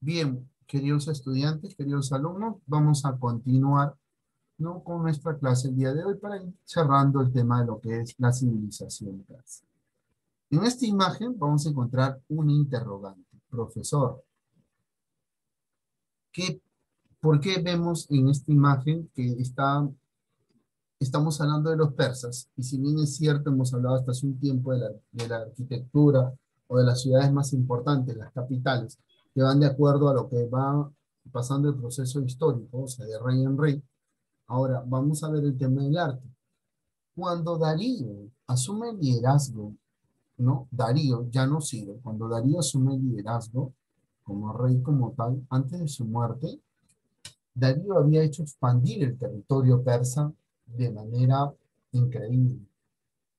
Bien, queridos estudiantes, queridos alumnos, vamos a continuar, ¿no?, con nuestra clase el día de hoy para ir cerrando el tema de lo que es la civilización persa. En esta imagen vamos a encontrar un interrogante. Profesor, ¿qué, ¿por qué vemos en esta imagen que estamos hablando de los persas? Y si bien es cierto, hemos hablado hasta hace un tiempo de la arquitectura o de las ciudades más importantes, las capitales, que van de acuerdo a lo que va pasando el proceso histórico, o sea, de rey en rey. Ahora, vamos a ver el tema del arte. Cuando Darío asume el liderazgo, ¿no? Darío, ya no Ciro, cuando Darío asume el liderazgo como rey como tal, antes de su muerte, Darío había hecho expandir el territorio persa de manera increíble.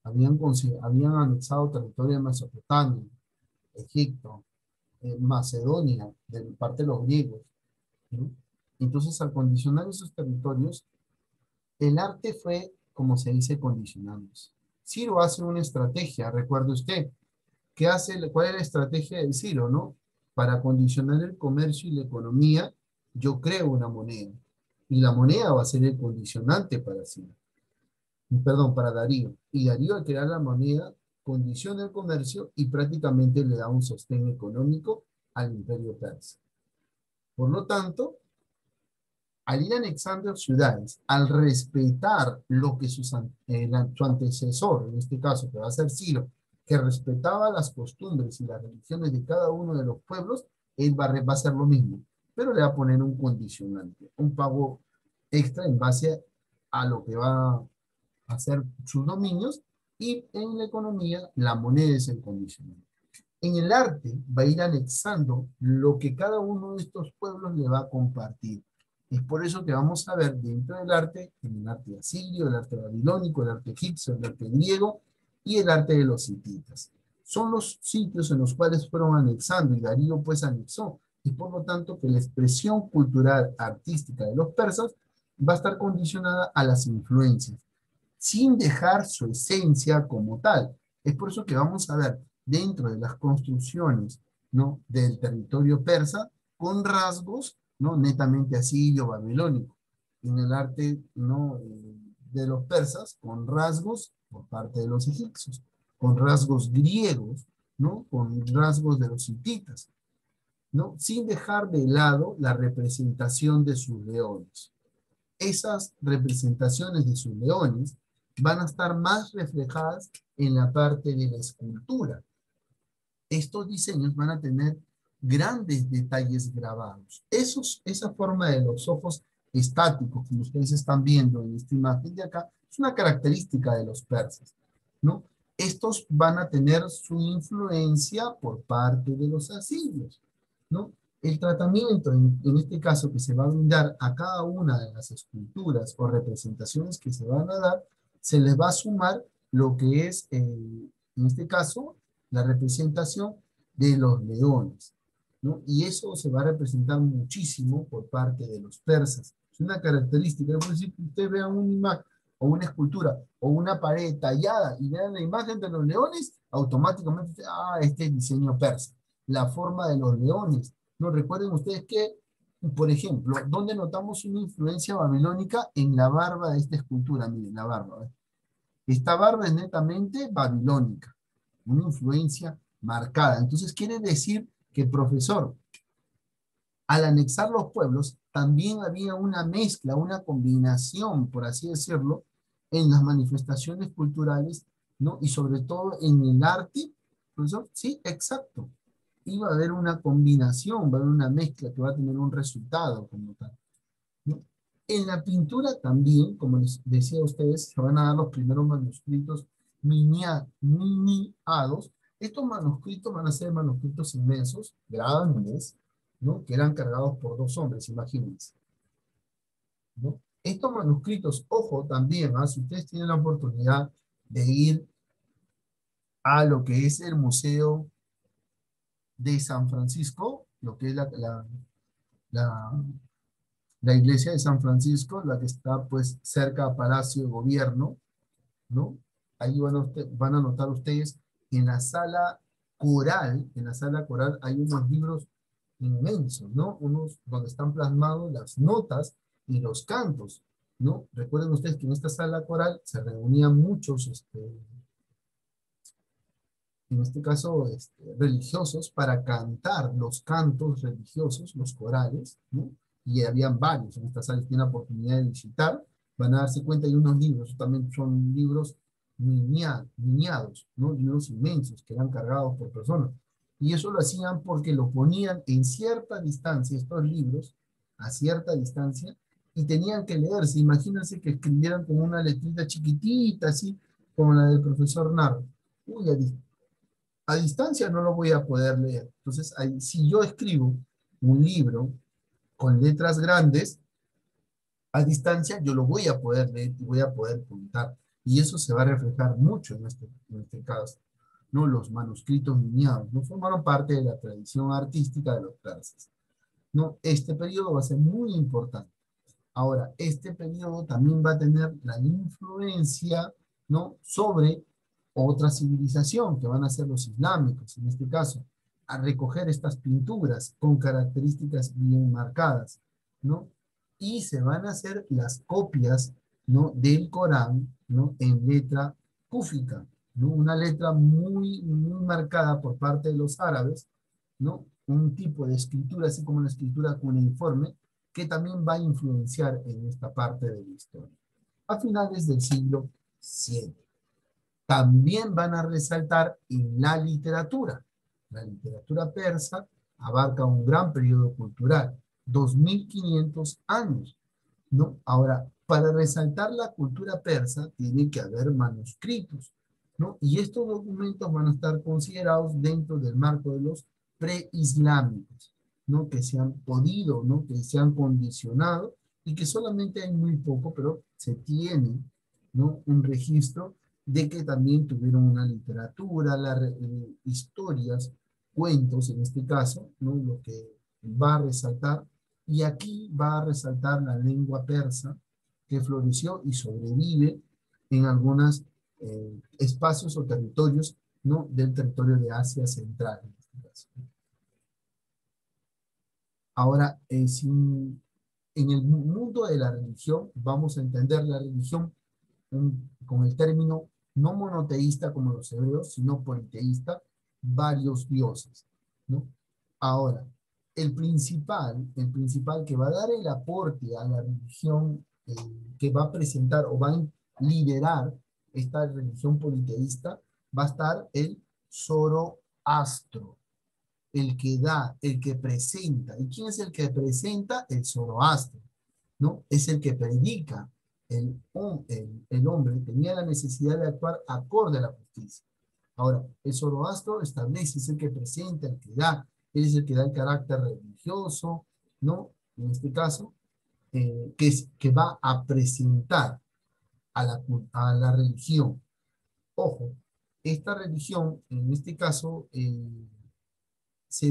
Habían anexado territorio de Mesopotamia, Egipto, Macedonia, de parte de los griegos, ¿no? Entonces, al condicionar esos territorios, el arte fue, como se dice, condicionándose. Ciro hace una estrategia, recuerde usted, ¿cuál es la estrategia de Ciro, no? Para condicionar el comercio y la economía, yo creo una moneda. Y la moneda va a ser el condicionante para Ciro. Perdón, para Darío. Y Darío, al crear la moneda, condiciona el comercio y prácticamente le da un sostén económico al imperio persa. Por lo tanto, al ir anexando ciudades, al respetar lo que su antecesor, en este caso, que va a ser Ciro, que respetaba las costumbres y las religiones de cada uno de los pueblos, él va a hacer lo mismo, pero le va a poner un condicionante, un pago extra en base a lo que va a hacer sus dominios, y en la economía la moneda es el condicionante. En el arte va a ir anexando lo que cada uno de estos pueblos le va a compartir. Es por eso que vamos a ver dentro del arte, en el arte asirio, el arte babilónico, el arte egipcio, el arte griego y el arte de los hititas. Son los sitios en los cuales fueron anexando, y Darío pues anexó. Y por lo tanto que la expresión cultural artística de los persas va a estar condicionada a las influencias, sin dejar su esencia como tal. Es por eso que vamos a ver dentro de las construcciones, ¿no?, del territorio persa, con rasgos, ¿no?, netamente asirio, babilónico. En el arte, ¿no?, de los persas, con rasgos por parte de los egipcios, con rasgos griegos, ¿no?, con rasgos de los hititas, ¿no?, sin dejar de lado la representación de sus leones. Esas representaciones de sus leones van a estar más reflejadas en la parte de la escultura. Estos diseños van a tener grandes detalles grabados. Esa forma de los ojos estáticos, como ustedes están viendo en esta imagen de acá, es una característica de los persas, ¿no? Estos van a tener su influencia por parte de los asirios, ¿no? El tratamiento, en este caso, que se va a brindar a cada una de las esculturas o representaciones que se van a dar, se les va a sumar lo que es, en este caso, la representación de los leones, ¿no? Y eso se va a representar muchísimo por parte de los persas. Es una característica. Es decir, que usted vea una imagen o una escultura o una pared tallada y vean la imagen de los leones, automáticamente, este es diseño persa. La forma de los leones. ¿No recuerden ustedes que, por ejemplo, dónde notamos una influencia babilónica? En la barba de esta escultura? Miren, la barba. Esta barba es netamente babilónica, una influencia marcada. Entonces quiere decir que, profesor, al anexar los pueblos, también había una mezcla, una combinación, por así decirlo, en las manifestaciones culturales, ¿no? Y sobre todo en el arte, profesor, sí, exacto. Iba a haber una combinación, va a haber una mezcla que va a tener un resultado como tal, ¿no? En la pintura también, como les decía a ustedes, se van a dar los primeros manuscritos miniados. Estos manuscritos van a ser manuscritos inmensos, grandes, ¿no?, que eran cargados por dos hombres, imagínense, ¿no? Estos manuscritos, ojo también, si ustedes tienen la oportunidad de ir a lo que es el Museo de San Francisco, lo que es la, la iglesia de San Francisco, la que está pues cerca a Palacio de Gobierno, ¿no? Ahí van a notar ustedes en la sala coral hay unos libros inmensos, ¿no? Unos donde están plasmados las notas y los cantos, ¿no? Recuerden ustedes que en esta sala coral se reunían muchos, en este caso, religiosos para cantar los cantos religiosos, los corales, ¿no? Y habían varios en esta sala, si tienen la oportunidad de visitar, van a darse cuenta, hay unos libros, también son libros niñados, ¿no? Libros inmensos que eran cargados por personas. Y eso lo hacían porque lo ponían en cierta distancia, estos libros, a cierta distancia, y tenían que leerse. Imagínense que escribieran con una letrita chiquitita, así, como la del profesor Narro. Uy, a distancia no lo voy a poder leer. Entonces, ahí, si yo escribo un libro con letras grandes, a distancia yo lo voy a poder leer y voy a poder contar. Y eso se va a reflejar mucho en este caso. ¿No? Los manuscritos lineados no formaron parte de la tradición artística de los persas. ¿No? Este periodo va a ser muy importante. Ahora, este periodo también va a tener la influencia, ¿no? Sobre otra civilización, que van a ser los islámicos, en este caso, a recoger estas pinturas con características bien marcadas, ¿no? Y se van a hacer las copias, ¿no? Del Corán, ¿no? En letra cúfica, ¿no? Una letra muy marcada por parte de los árabes, ¿no? Un tipo de escritura, así como la escritura cuneiforme, que también va a influenciar en esta parte de la historia. A finales del siglo VII. También van a resaltar en la literatura. La literatura persa abarca un gran periodo cultural, 2500 años, ¿no? Ahora, para resaltar la cultura persa, tiene que haber manuscritos, ¿no? Y estos documentos van a estar considerados dentro del marco de los preislámicos, ¿no? Que se han podido, ¿no? Que se han condicionado y que solamente hay muy poco, pero se tiene, ¿no? Un registro de que también tuvieron una literatura, historias, cuentos en este caso, ¿no? Lo que va a resaltar, y aquí va a resaltar la lengua persa que floreció y sobrevive en algunos espacios o territorios, ¿no? Del territorio de Asia Central. En este caso. Ahora, en el mundo de la religión, vamos a entender la religión con el término no monoteísta como los hebreos, sino politeísta, varios dioses, ¿no? Ahora, el principal que va a dar el aporte a la religión que va a presentar o va a liderar esta religión politeísta, va a estar el Zoroastro, el que da, el que presenta. ¿Y quién es el que presenta? El Zoroastro, ¿no? Es el que predica. El hombre tenía la necesidad de actuar acorde a la justicia. Ahora, el Zoroastro establece, es el que presenta, el que da, él es el que da el carácter religioso, ¿no? En este caso, que va a presentar a la religión. Ojo, esta religión, en este caso,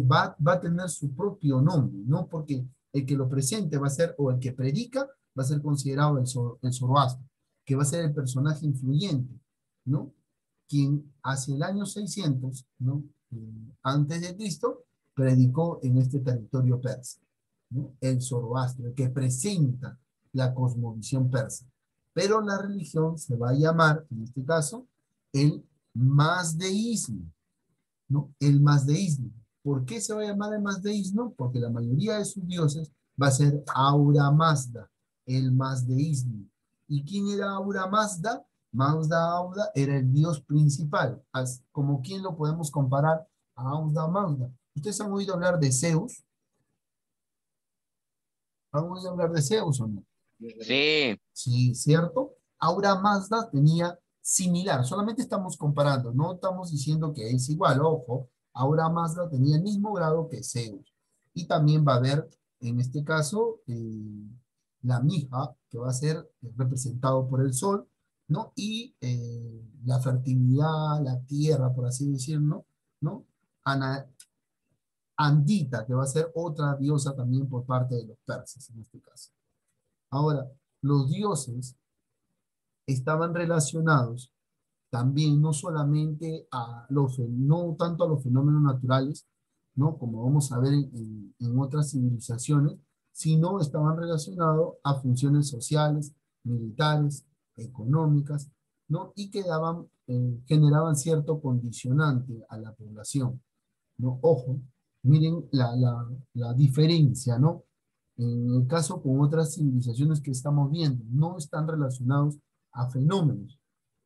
va a tener su propio nombre, ¿no? Porque el que lo presente va a ser, o el que predica, va a ser considerado el Zoroastro, que va a ser el personaje influyente, ¿no? Quien hacia el año 600, ¿no? Antes de Cristo, predicó en este territorio persa, ¿no? El Zoroastro, el que presenta la cosmovisión persa. Pero la religión se va a llamar, en este caso, el mazdeísmo, ¿no? El mazdeísmo. ¿Por qué se va a llamar el mazdeísmo? Porque la mayoría de sus dioses va a ser Ahura Mazda, el mazdeísmo. ¿Y quién era Ahura Mazda? Mazda Auda era el dios principal. ¿Como quién lo podemos comparar a Auda Mazda? ¿Ustedes han oído hablar de Zeus? ¿Han oído hablar de Zeus o no? Sí, Sí, ¿cierto? Ahora Mazda tenía similar, solamente estamos comparando, no estamos diciendo que es igual, ojo, ahora Mazda tenía el mismo grado que Zeus. Y también va a haber, en este caso, la Mija, que va a ser representado por el sol, ¿no? Y la fertilidad, la tierra, por así decirlo, ¿no? Ana, Andita, que va a ser otra diosa también por parte de los persas, en este caso. Ahora, los dioses estaban relacionados también no solamente no tanto a los fenómenos naturales, ¿no? Como vamos a ver en otras civilizaciones, sino estaban relacionados a funciones sociales, militares, económicas, ¿no? Y que generaban cierto condicionante a la población, ¿no? Ojo, miren la diferencia, ¿no? En el caso con otras civilizaciones que estamos viendo, no están relacionados a fenómenos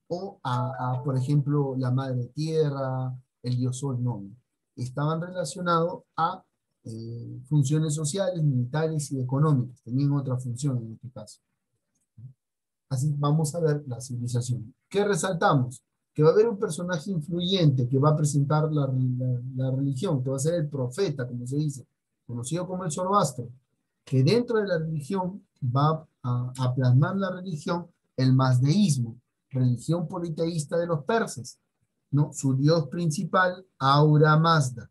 o por ejemplo, la madre tierra, el dios sol, no. Estaban relacionados a funciones sociales, militares y económicas. Tenían otra función en este caso. Así vamos a ver la civilización. ¿Qué resaltamos? Que va a haber un personaje influyente que va a presentar la religión, que va a ser el profeta, como se dice, conocido como el Zoroastro, que dentro de la religión va a plasmar la religión el mazdeísmo, religión politeísta de los persas, ¿no? Su dios principal, Ahura Mazda,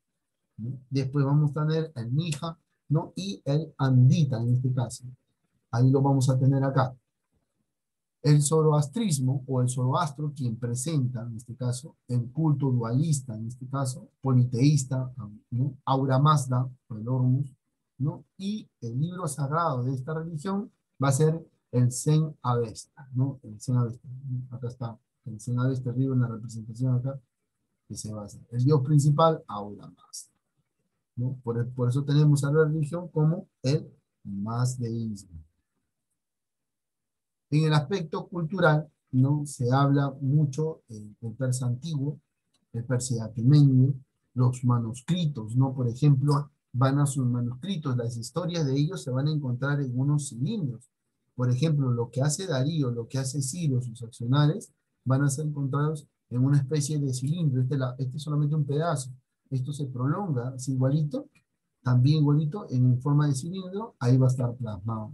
¿no? Después vamos a tener el Mija, ¿no? Y el Andita en este caso. Ahí lo vamos a tener acá. El zoroastrismo o el zoroastro, quien presenta, en este caso, el culto dualista, en este caso, politeísta, ¿no? Aura Mazda, o el Hormuz, ¿no? Y el libro sagrado de esta religión va a ser el Zen Avesta, ¿no? El Zen Avesta. Acá está el Zen Avesta, arriba en la representación acá, que se basa. El dios principal, Aura Mazda, ¿no? Por eso tenemos a la religión como el mazdeísmo. En el aspecto cultural, ¿no? Se habla mucho del persa antiguo, el persa aquemenio, los manuscritos, ¿no? Por ejemplo, van a sus manuscritos, las historias de ellos se van a encontrar en unos cilindros. Por ejemplo, lo que hace Darío, lo que hace Ciro, sus accionarios, van a ser encontrados en una especie de cilindro. Este es solamente un pedazo. Esto se prolonga, es igualito, también igualito, en forma de cilindro, ahí va a estar plasmado,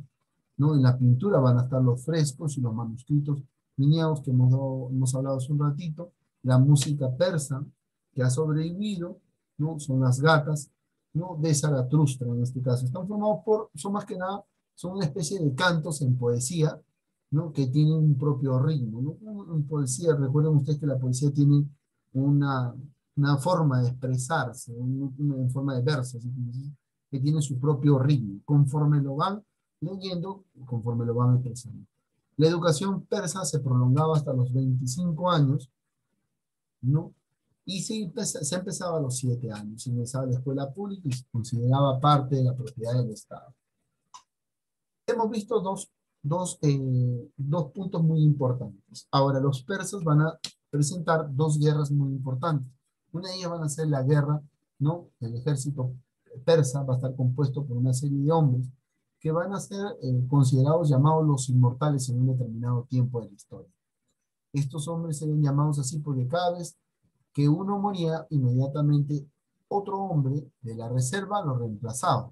¿no? En la pintura van a estar los frescos y los manuscritos miniados que hemos hablado hace un ratito, la música persa que ha sobrevivido, ¿no? Son las gatas, ¿no? De Zaratustra en este caso. Están formados son más que nada, son una especie de cantos en poesía, ¿no? Que tienen un propio ritmo, ¿no? En poesía, recuerden ustedes que la poesía tiene una, una forma de expresarse, en forma de versos, que tiene su propio ritmo. Conforme lo van leyendo, conforme lo van expresando. La educación persa se prolongaba hasta los 25 años, ¿no? Y se empezaba a los 7 años. Se ingresaba a la escuela pública y se consideraba parte de la propiedad del Estado. Hemos visto dos puntos muy importantes. Ahora, los persas van a presentar dos guerras muy importantes. Una de ellas van a ser la guerra, ¿no? El ejército persa va a estar compuesto por una serie de hombres que van a ser considerados, llamados los inmortales en un determinado tiempo de la historia. Estos hombres serían llamados así porque cada vez que uno moría, inmediatamente otro hombre de la reserva lo reemplazaba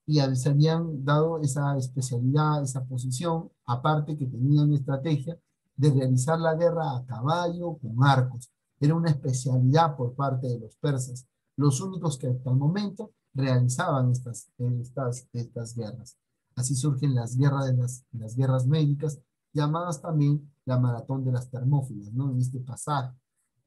y se habían dado esa especialidad, esa posición, aparte que tenían estrategia de realizar la guerra a caballo con arcos. Era una especialidad por parte de los persas, los únicos que hasta el momento realizaban estas guerras. Así surgen las guerras médicas, llamadas también la maratón de las Termópilas, ¿no? En este pasaje.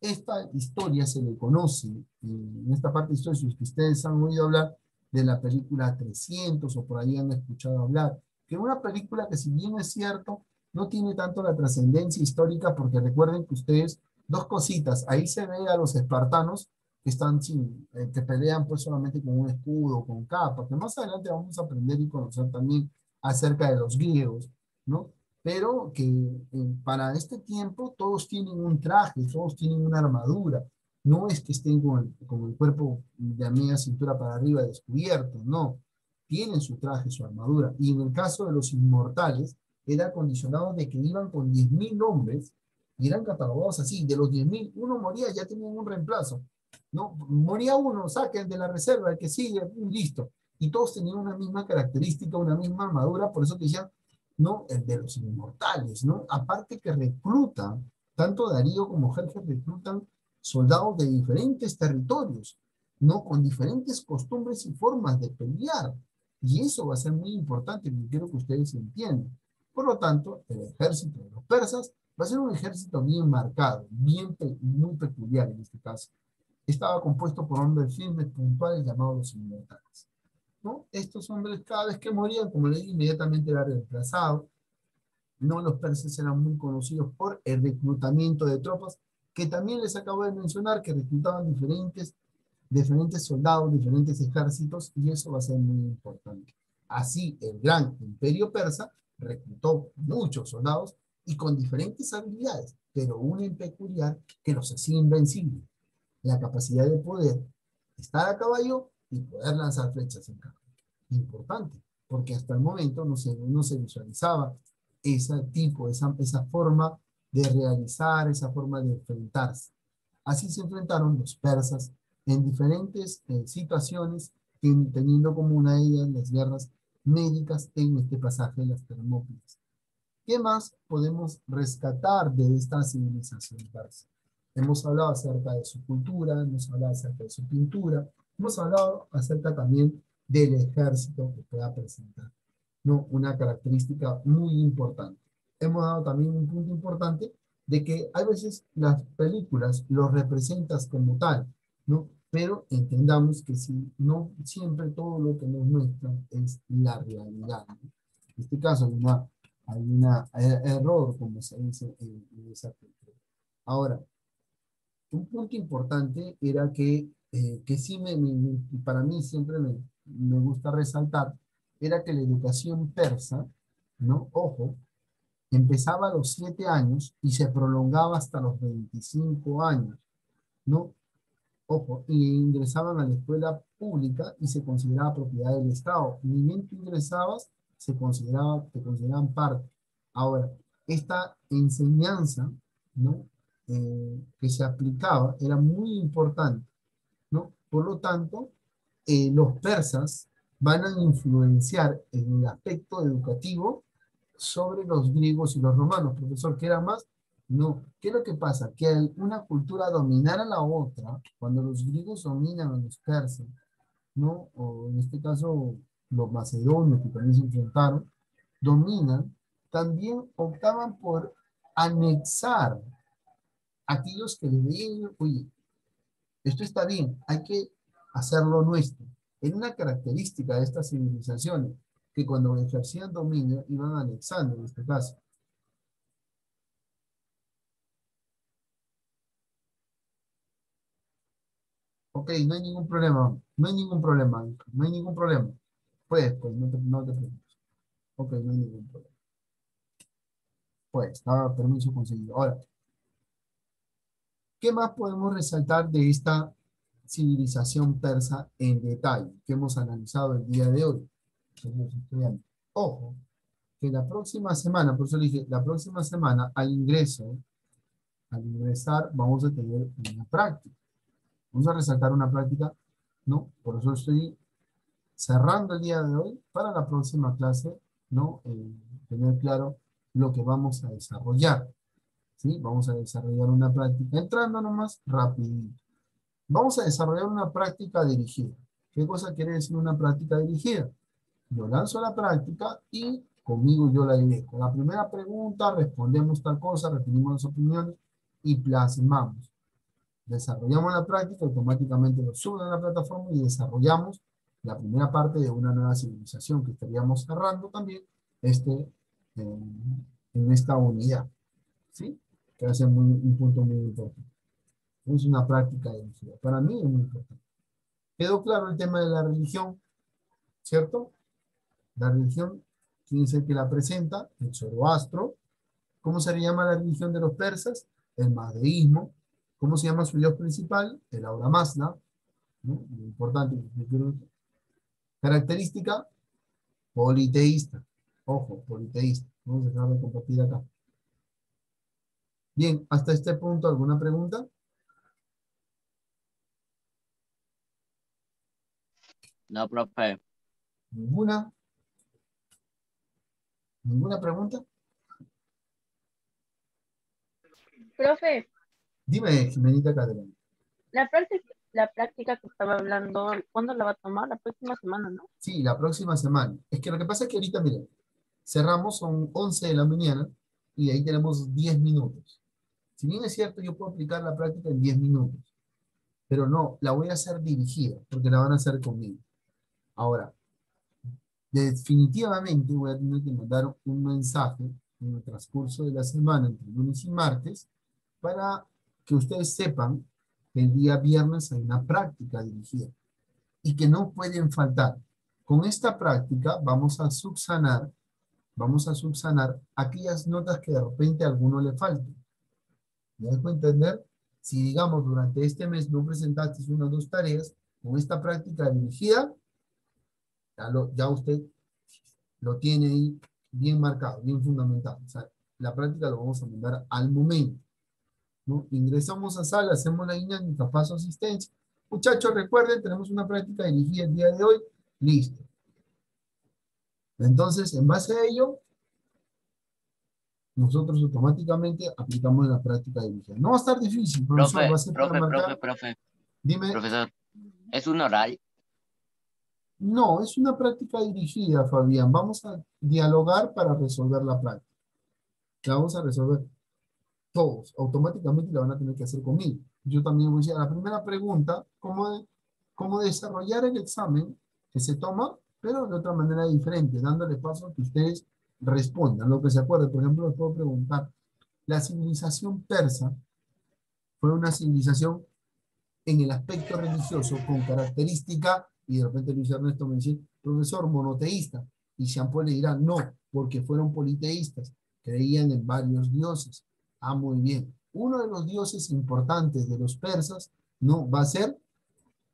Esta historia se le conoce, en esta parte de historia, si ustedes han oído hablar de la película 300 o por ahí han escuchado hablar, que es una película que si bien es cierto, no tiene tanto la trascendencia histórica porque recuerden que ustedes, dos cositas, ahí se ve a los espartanos que están que pelean pues solamente con un escudo, con capa, que más adelante vamos a aprender y conocer también acerca de los griegos, ¿no? Pero que para este tiempo todos tienen un traje, todos tienen una armadura, no es que estén con el cuerpo de media cintura para arriba descubierto, no. Tienen su traje, su armadura. Y en el caso de los inmortales, era condicionado de que iban con 10.000 hombres y eran catalogados así. De los 10.000, uno moría, ya tenían un reemplazo. ¿No? Moría uno, saquen de la reserva, el que sigue, listo. Y todos tenían una misma característica, una misma armadura, por eso que decían, no, el de los inmortales, ¿no? Aparte que reclutan, tanto Darío como Jerjes reclutan soldados de diferentes territorios, ¿no? Con diferentes costumbres y formas de pelear. Y eso va a ser muy importante, y quiero que ustedes entiendan. Por lo tanto, el ejército de los persas va a ser un ejército bien marcado, muy peculiar en este caso. estaba compuesto por hombres firmes, puntuales, llamados los inmortales, ¿no? Estos hombres, cada vez que morían, como le dije, inmediatamente era reemplazado, ¿no? Los persas eran muy conocidos por el reclutamiento de tropas, que también les acabo de mencionar, que reclutaban diferentes soldados, diferentes ejércitos, y eso va a ser muy importante. Así, el gran imperio persa reclutó muchos soldados y con diferentes habilidades, pero una en peculiar que los hacía invencibles, la capacidad de poder estar a caballo y poder lanzar flechas en campo. Importante, porque hasta el momento no se visualizaba ese tipo, esa forma de realizar, esa forma de enfrentarse. Así se enfrentaron los persas en diferentes situaciones, teniendo como una de ellas las guerras médicas en este pasaje de las Termópilas. ¿Qué más podemos rescatar de esta civilización persa? Hemos hablado acerca de su cultura, hemos hablado acerca de su pintura, hemos hablado acerca también del ejército que pueda presentar, ¿no? Una característica muy importante. Hemos dado también un punto importante de que a veces las películas los representas como tal, ¿no? Pero entendamos que si no siempre todo lo que nos muestran es la realidad, ¿no? En este caso hay una error, como se dice en esa cultura. Ahora, un punto importante era que sí para mí siempre me gusta resaltar, era que la educación persa, ¿no? Ojo, empezaba a los 7 años y se prolongaba hasta los 25 años, ¿no? Ojo, y ingresaban a la escuela pública y se consideraba propiedad del Estado. Ni bien tú ingresabas, te consideraban parte. Ahora, esta enseñanza, ¿no? Que se aplicaba era muy importante, ¿no? Por lo tanto, los persas van a influenciar en el aspecto educativo sobre los griegos y los romanos. Profesor, ¿qué era más? No. ¿Qué es lo que pasa? Que al una cultura dominar a la otra, cuando los griegos dominan a los persas, ¿no? O en este caso, los macedonios, que también se enfrentaron, dominan, también optaban por anexar a aquellos que le veían, oye, esto está bien, hay que hacerlo nuestro. En una característica de estas civilizaciones, que cuando ejercían dominio iban anexando en este caso. Ok, no hay ningún problema, no hay ningún problema, no hay ningún problema. Pues, no te preocupes. Ok, no hay ningún problema. Pues, estaba permiso conseguido. Ahora, ¿qué más podemos resaltar de esta civilización persa en detalle que hemos analizado el día de hoy? Queridos estudiantes. Ojo, que la próxima semana, por eso le dije, la próxima semana al ingresar, vamos a tener una práctica. Vamos a resaltar una práctica, ¿no? Por eso estoy cerrando el día de hoy para la próxima clase, ¿no? Tener claro lo que vamos a desarrollar, ¿sí? Vamos a desarrollar una práctica, entrando nomás rapidito. Vamos a desarrollar una práctica dirigida. ¿Qué cosa quiere decir una práctica dirigida? Yo lanzo la práctica y conmigo yo la dirijo. La primera pregunta, respondemos tal cosa, repetimos las opiniones y plasmamos. Desarrollamos la práctica, automáticamente lo suben a la plataforma y desarrollamos la primera parte de una nueva civilización que estaríamos cerrando también en esta unidad. ¿Sí? Que va a ser un punto muy importante. Es una práctica dirigida. Para mí es muy importante. ¿Quedó claro el tema de la religión? ¿Cierto? La religión, ¿quién es el que la presenta? El Zoroastro. ¿Cómo se llama la religión de los persas? El Mahdeísmo. ¿Cómo se llama su dios principal? El Ahura Mazda, ¿no? Muy importante. Característica, politeísta. Ojo, politeísta. Vamos a dejar de compartir acá. Bien, hasta este punto, ¿alguna pregunta? No, profe. ¿Ninguna? ¿Ninguna pregunta? Profe, Dime, Jimenita Calderón. la práctica que estaba hablando, ¿cuándo la va a tomar? La próxima semana, ¿no? Sí, la próxima semana. Es que lo que pasa es que ahorita, miren, cerramos, son 11 de la mañana y ahí tenemos 10 minutos. Si bien es cierto, yo puedo aplicar la práctica en 10 minutos, pero no, la voy a hacer dirigida, porque la van a hacer conmigo. Ahora, definitivamente voy a tener que mandar un mensaje en el transcurso de la semana, entre lunes y martes, para que ustedes sepan que el día viernes hay una práctica dirigida y que no pueden faltar. Con esta práctica vamos a subsanar aquellas notas que de repente a alguno le falten. ¿Me dejo entender? Si, digamos, durante este mes no presentaste una o dos tareas, con esta práctica dirigida, ya usted lo tiene ahí bien marcado, bien fundamentado. O sea, la práctica lo vamos a mandar al momento, ¿no? Ingresamos a sala, hacemos la dinámica, paso asistencia. Muchachos, recuerden, tenemos una práctica dirigida el día de hoy. Listo. Entonces, en base a ello, nosotros automáticamente aplicamos la práctica dirigida. No va a estar difícil, profesor, va Profe, a ser para marcar. Dime. profesor, ¿es un oral? No, es una práctica dirigida, Fabián. Vamos a dialogar para resolver la práctica. La vamos a resolver todos. Automáticamente la van a tener que hacer conmigo. Yo también voy a decir, a la primera pregunta, cómo desarrollar el examen que se toma, pero de otra manera diferente, dándole paso a que ustedes respondan lo que se acuerde. Por ejemplo, les puedo preguntar, la civilización persa fue una civilización en el aspecto religioso con característica, y de repente Luis Ernesto me dice, profesor, monoteísta, y Jean-Paul le dirá, no, porque fueron politeístas, creían en varios dioses. Ah, muy bien. Uno de los dioses importantes de los persas, no, va a ser,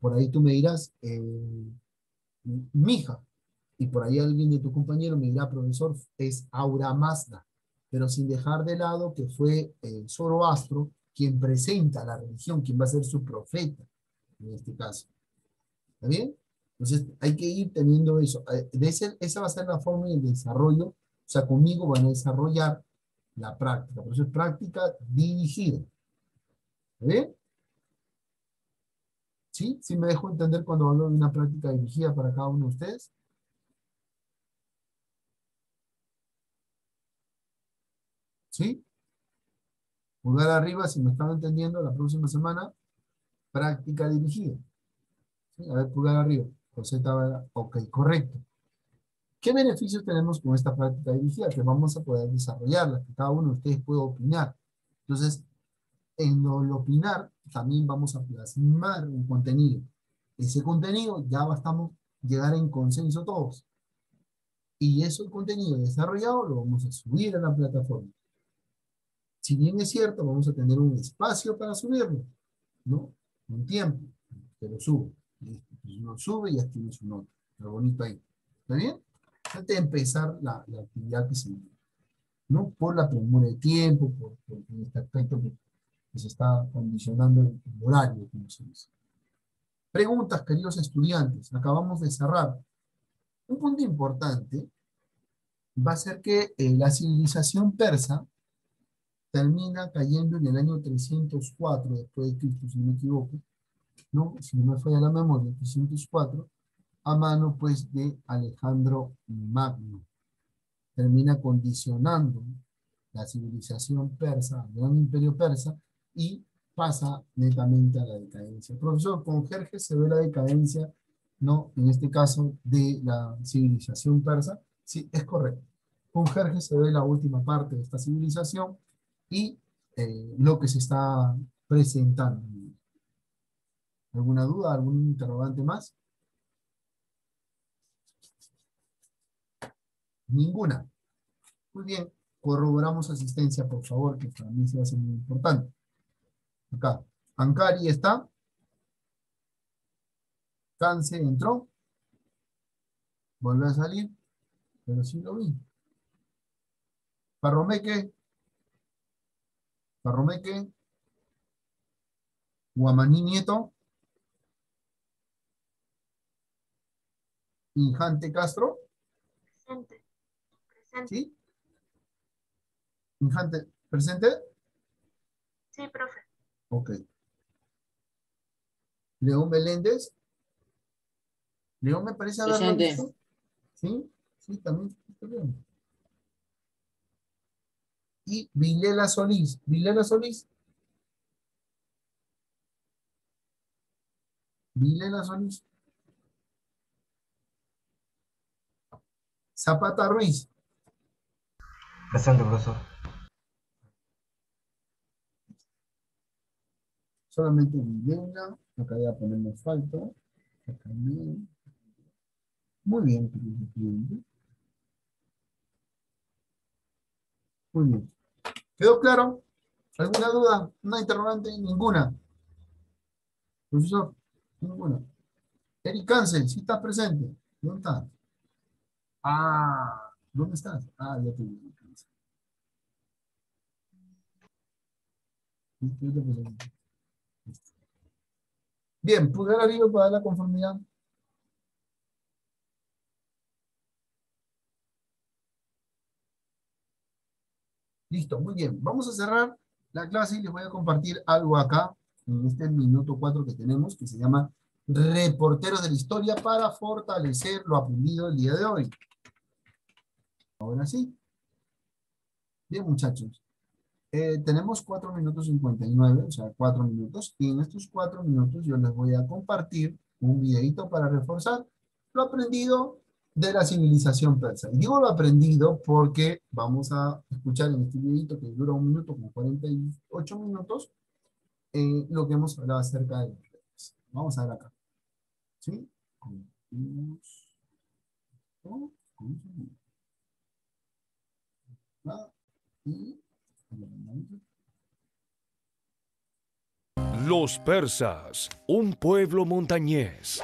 por ahí tú me dirás, Mija, y por ahí alguien de tu compañero me dirá, profesor, es Aura Mazda, pero sin dejar de lado que fue Zoroastro quien presenta la religión, quien va a ser su profeta, en este caso. ¿Está bien? Entonces hay que ir teniendo eso. Esa va a ser la forma de desarrollo. O sea, conmigo van a desarrollar la práctica. Por eso es práctica dirigida. ¿Está bien? ¿Sí? ¿Sí me dejo entender cuando hablo de una práctica dirigida para cada uno de ustedes? ¿Sí? Pulgar arriba, si me están entendiendo, la próxima semana, práctica dirigida. ¿Sí? A ver, pulgar arriba. José Tavera, ok, correcto. ¿Qué beneficios tenemos con esta práctica dirigida? Que vamos a poder desarrollarla, que cada uno de ustedes puede opinar. Entonces, en el opinar, también vamos a plasmar un contenido. Ese contenido ya bastamos llegar en consenso todos. Y ese contenido desarrollado lo vamos a subir a la plataforma. Si bien es cierto, vamos a tener un espacio para subirlo, ¿no? Un tiempo, que lo subo. Listo. Entonces uno sube y ya tiene su nota. Lo bonito ahí. ¿Está bien? Antes de empezar la actividad que se viene. No por la premura de tiempo, por este aspecto que se está condicionando el horario, como se dice. Preguntas, queridos estudiantes. Acabamos de cerrar. Un punto importante va a ser que la civilización persa termina cayendo en el año 304 después de Cristo, si no me equivoco, ¿no? Si no me falla la memoria, 304, a mano pues de Alejandro Magno. Termina condicionando la civilización persa, el gran imperio persa, y pasa netamente a la decadencia. Profesor, con Jerjes se ve la decadencia, ¿no? En este caso, de la civilización persa. Sí, es correcto. Con Jerjes se ve la última parte de esta civilización y lo que se está presentando. ¿Alguna duda, algún interrogante más? Ninguna. Muy bien. Corroboramos asistencia, por favor, que para mí se va a ser muy importante. Acá. Ancari está. Cáncer entró. Volvió a salir. Pero sí lo vi. Parromeque. Parromeque. Guamaní Nieto. Injante Castro. Presente. Presente. ¿Sí? Injante, ¿presente? Sí, profe. Ok. León Meléndez. León me parece haberlo Presente. visto. ¿Sí? Sí, también. Está bien. Y Vilela Solís. Vilela Solís. Vilela Solís. Zapata Ruiz. Presente, profesor. Solamente Vilela. Acá ya ponemos falta. Acá también. Muy bien, querido estudiante. Muy bien. ¿Quedó claro? ¿Alguna duda? ¿Una interrogante? Ninguna. Profesor, ninguna. Eric Cancel, si estás presente. ¿Dónde estás? Ah, ¿dónde estás? Ah, ya te vi. Bien, pulgar arriba para dar la conformidad. Listo, muy bien. Vamos a cerrar la clase y les voy a compartir algo acá, en este minuto 4 que tenemos, que se llama Reporteros de la Historia para fortalecer lo aprendido el día de hoy. Ahora sí. Bien, muchachos. Tenemos 4 minutos 59, o sea, 4 minutos, y en estos 4 minutos yo les voy a compartir un videito para reforzar lo aprendido de la civilización persa. Y digo lo aprendido porque vamos a escuchar en este videito que dura 1 minuto con 48 minutos lo que hemos hablado acerca de los reyes. Vamos a ver acá. ¿Sí? Compartimos. Y Los persas, un pueblo montañés.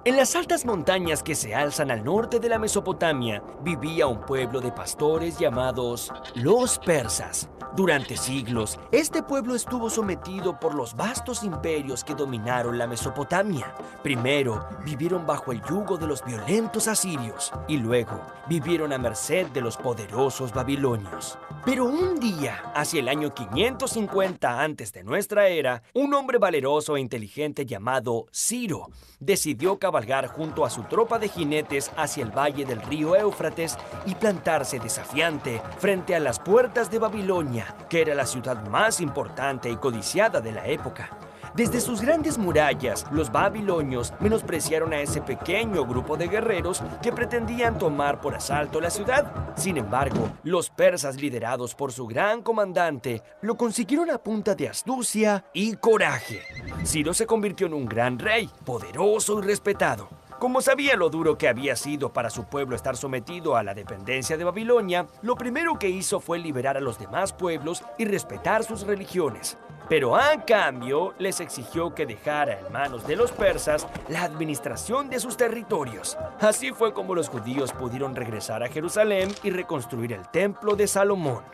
En las altas montañas que se alzan al norte de la Mesopotamia, vivía un pueblo de pastores llamados los persas. Durante siglos, este pueblo estuvo sometido por los vastos imperios que dominaron la Mesopotamia. Primero, vivieron bajo el yugo de los violentos asirios y luego vivieron a merced de los poderosos babilonios. Pero un día, hacia el año 550 antes de nuestra era, un hombre valeroso e inteligente llamado Ciro decidió cabalgar junto a su tropa de jinetes hacia el valle del río Éufrates y plantarse desafiante frente a las puertas de Babilonia, que era la ciudad más importante y codiciada de la época. Desde sus grandes murallas, los babilonios menospreciaron a ese pequeño grupo de guerreros que pretendían tomar por asalto la ciudad. Sin embargo, los persas, liderados por su gran comandante, lo consiguieron a punta de astucia y coraje. Ciro se convirtió en un gran rey, poderoso y respetado. Como sabía lo duro que había sido para su pueblo estar sometido a la dependencia de Babilonia, lo primero que hizo fue liberar a los demás pueblos y respetar sus religiones. Pero a cambio les exigió que dejara en manos de los persas la administración de sus territorios. Así fue como los judíos pudieron regresar a Jerusalén y reconstruir el templo de Salomón.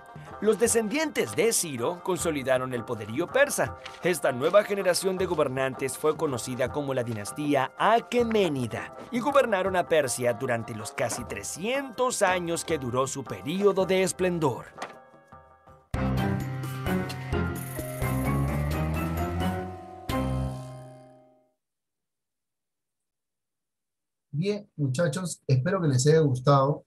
Los descendientes de Ciro consolidaron el poderío persa. Esta nueva generación de gobernantes fue conocida como la dinastía Aqueménida y gobernaron a Persia durante los casi 300 años que duró su período de esplendor. bien, muchachos, espero que les haya gustado.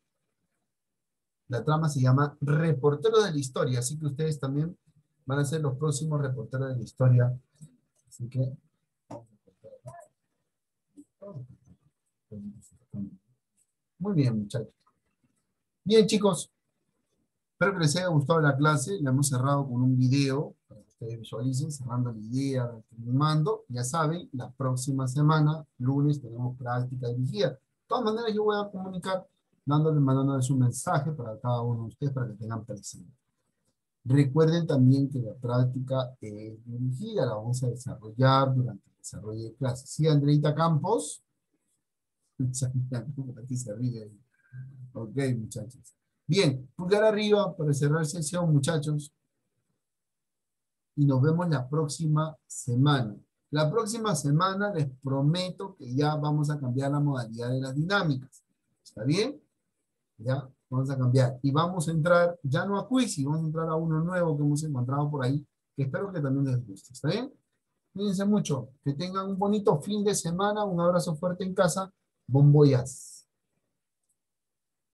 La trama se llama Reporteros de la Historia, así que ustedes también van a ser los próximos reporteros de la historia. Así que muy bien, muchachos. Bien, chicos, espero que les haya gustado la clase. La hemos cerrado con un video para que ustedes visualicen, cerrando la idea, mando. Ya saben, la próxima semana, lunes, tenemos práctica dirigida. De todas maneras, yo voy a comunicar mandándoles un mensaje para cada uno de ustedes para que tengan presente. Recuerden también que la práctica es dirigida, la vamos a desarrollar durante el desarrollo de clases. ¿Sí, Andreita Campos? Aquí se ríe. Ok, muchachos. Bien, pulgar arriba para cerrar sesión, muchachos. Y nos vemos la próxima semana. La próxima semana les prometo que ya vamos a cambiar la modalidad de las dinámicas. ¿Está bien? Ya, vamos a cambiar. Y vamos a entrar, ya no a quiz, vamos a entrar a uno nuevo que hemos encontrado por ahí, que espero que también les guste. ¿Está bien? Cuídense mucho. Que tengan un bonito fin de semana. Un abrazo fuerte en casa. Bon voyage.